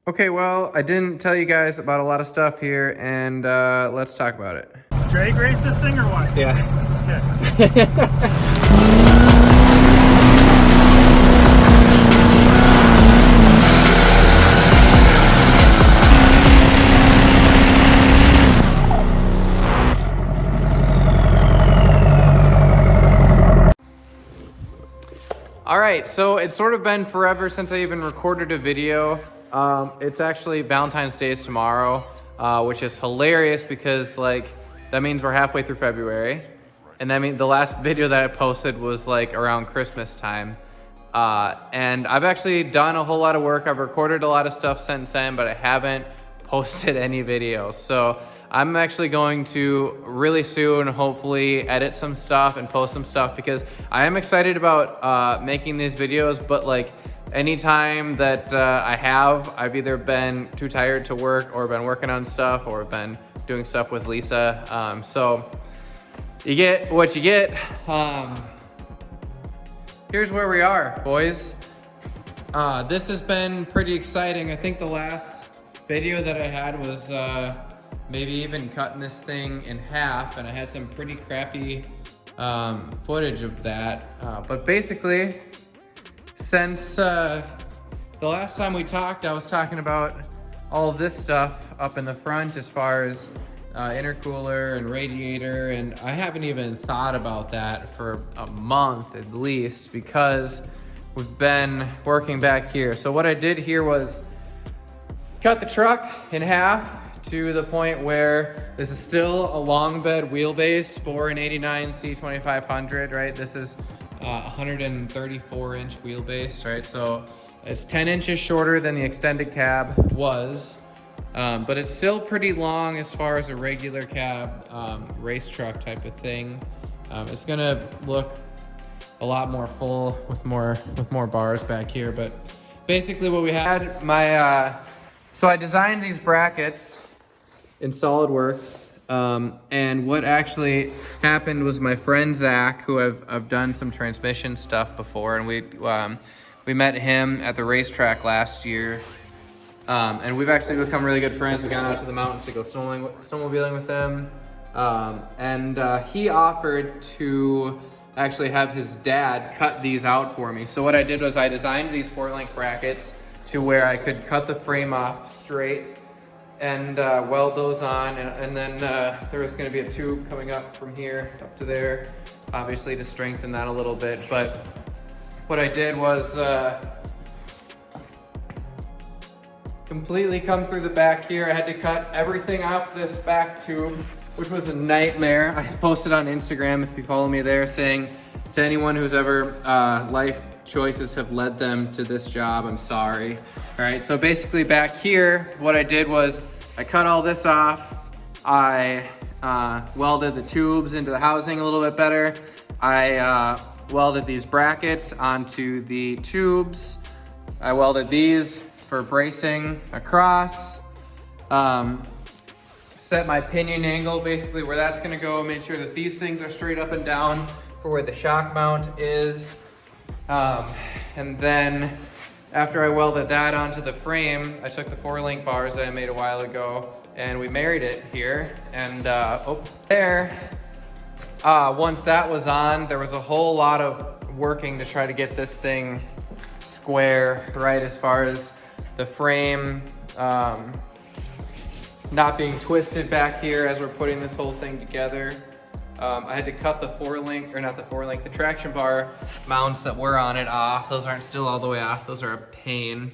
Okay, well, I didn't tell you guys about a lot of stuff here, and let's talk about it. Drag race this thing or what? Yeah. Okay. All right, so it's sort of been forever since I even recorded a video. It's actually Valentine's Day is tomorrow, which is hilarious because that means we're halfway through February. And that means the last video that I posted was around Christmas time. And I've actually done a whole lot of work. I've recorded a lot of stuff since then, but I haven't posted any videos. So I'm actually going to really soon hopefully edit some stuff and post some stuff because I am excited about making these videos, but anytime that I've either been too tired to work or been working on stuff or been doing stuff with Lisa. So you get what you get. Here's where we are, boys. This has been pretty exciting. I think the last video that I had was maybe even cutting this thing in half, and I had some pretty crappy footage of that. But basically, since the last time we talked, I was talking about all of this stuff up in the front as far as intercooler and radiator, and I haven't even thought about that for a month at least because we've been working back here. So what I did here was cut the truck in half to the point where this is still a long bed wheelbase for an 89 C2500, right? This is 134 inch wheelbase, right? So it's 10 inches shorter than the extended cab was, but it's still pretty long as far as a regular cab race truck type of thing. It's gonna look a lot more full with more bars back here, but basically what we had, so I designed these brackets in SolidWorks, and what actually happened was my friend Zach, who I've done some transmission stuff before, and we met him at the racetrack last year, and we've actually become really good friends. We got out to the mountains to go snowmobiling with them, and he offered to actually have his dad cut these out for me. So what I did was I designed these 4-link brackets to where I could cut the frame off straight and weld those on, and then there was going to be a tube coming up from here up to there, obviously to strengthen that a little bit. But what I did was completely come through the back here. I had to cut everything off this back tube, which was a nightmare. I posted on Instagram, if you follow me there, saying to anyone who's ever life choices have led them to this job, I'm sorry. All right, so basically back here, what I did was I cut all this off. I welded the tubes into the housing a little bit better. I welded these brackets onto the tubes. I welded these for bracing across. Set my pinion angle, basically where that's gonna go, made sure that these things are straight up and down for where the shock mount is. And then after I welded that onto the frame, I took the 4-link bars that I made a while ago and we married it here. And once that was on, there was a whole lot of working to try to get this thing square, right, as far as the frame not being twisted back here as we're putting this whole thing together. I had to cut the 4-link, or not the 4-link, the traction bar mounts that were on it off. Those aren't still all the way off. Those are a pain.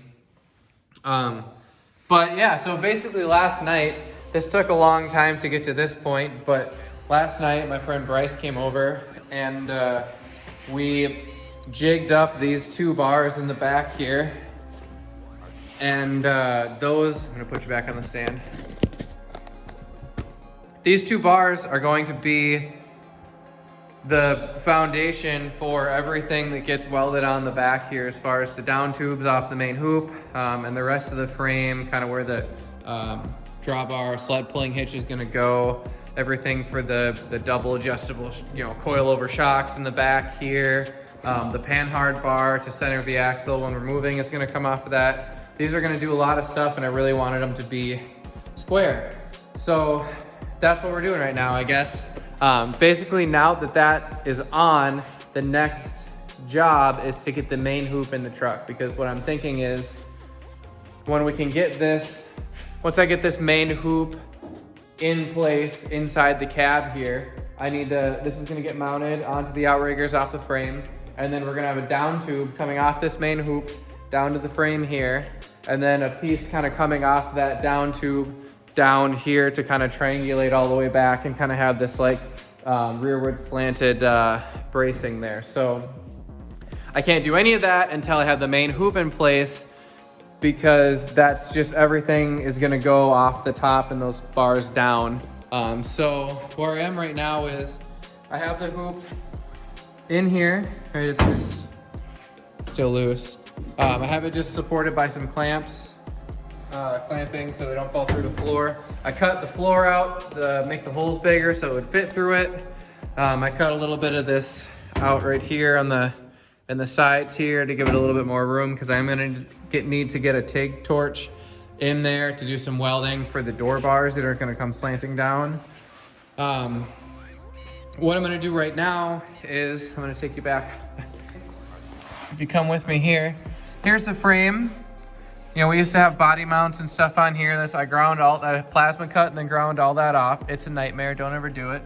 But yeah, so basically last night, this took a long time to get to this point, but last night my friend Bryce came over and we jigged up these 2 bars in the back here. And those, I'm gonna put you back on the stand. These 2 bars are going to be the foundation for everything that gets welded on the back here, as far as the down tubes off the main hoop, and the rest of the frame, kind of where the drawbar sled pulling hitch is gonna go. Everything for the double adjustable, coil over shocks in the back here. The panhard bar to center the axle when we're moving is gonna come off of that. these are gonna do a lot of stuff, and I really wanted them to be square. So that's what we're doing right now, I guess. Basically, now that that is on, the next job is to get the main hoop in the truck, because what I'm thinking is when we can get this, once I get this main hoop in place inside the cab here, I need to, this is gonna get mounted onto the outriggers off the frame, and then we're gonna have a down tube coming off this main hoop down to the frame here, and then a piece kind of coming off that down tube down here to kind of triangulate all the way back and kind of have this like rearward slanted bracing there. So I can't do any of that until I have the main hoop in place, because that's just everything is gonna go off the top and those bars down. So where I am right now is I have the hoop in here, right? It's still loose. I have it just supported by some clamps, clamping so they don't fall through the floor. I cut the floor out to make the holes bigger so it would fit through it. I cut a little bit of this out right here on the sides here to give it a little bit more room, because I'm gonna need to get a TIG torch in there to do some welding for the door bars that are gonna come slanting down. What I'm gonna do right now is, I'm gonna take you back. If you come with me here, here's the frame. You know, we used to have body mounts and stuff on here. I ground all that, plasma cut and then ground all that off. It's a nightmare, don't ever do it.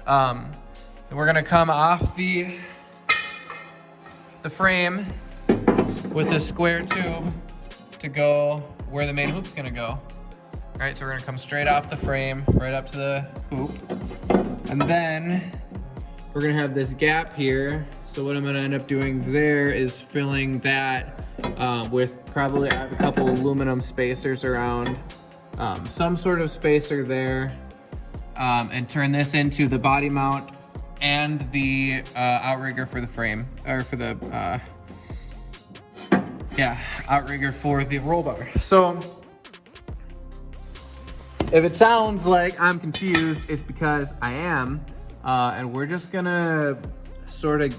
We're gonna come off the frame with a square tube to go where the main hoop's gonna go. All right, so we're gonna come straight off the frame, right up to the hoop. And then we're gonna have this gap here. So what I'm gonna end up doing there is filling that with probably, I have a couple aluminum spacers around, some sort of spacer there, and turn this into the body mount and the outrigger for the frame, or for the, outrigger for the roll bar. So if it sounds like I'm confused, it's because I am, and we're just gonna sort of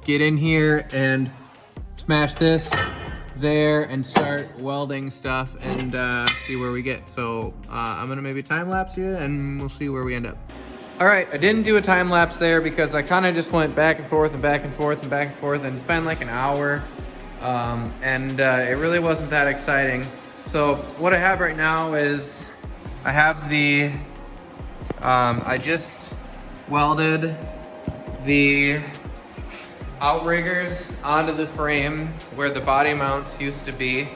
get in here and smash this there and start welding stuff and see where we get. So I'm gonna maybe time lapse you and we'll see where we end up. All right, I didn't do a time lapse there because I kind of just went back and forth and back and forth and back and forth, and it's been like an hour, and it really wasn't that exciting. So what I have right now is I have the, I just welded the outriggers onto the frame where the body mounts used to be.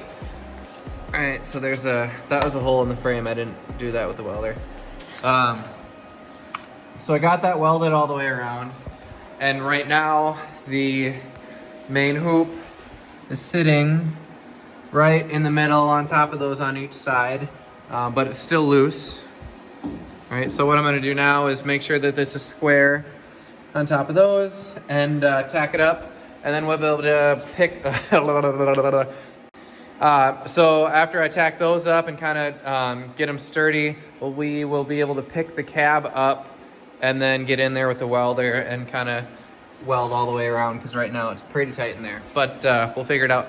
All right, so that was a hole in the frame. I didn't do that with the welder. So I got that welded all the way around, and right now the main hoop is sitting right in the middle on top of those on each side, but it's still loose. All right, so what I'm gonna do now is make sure that this is square on top of those and tack it up, and then we'll be able to pick. So after I tack those up and kind of get them sturdy, we will be able to pick the cab up and then get in there with the welder and kind of weld all the way around, because right now it's pretty tight in there, but we'll figure it out.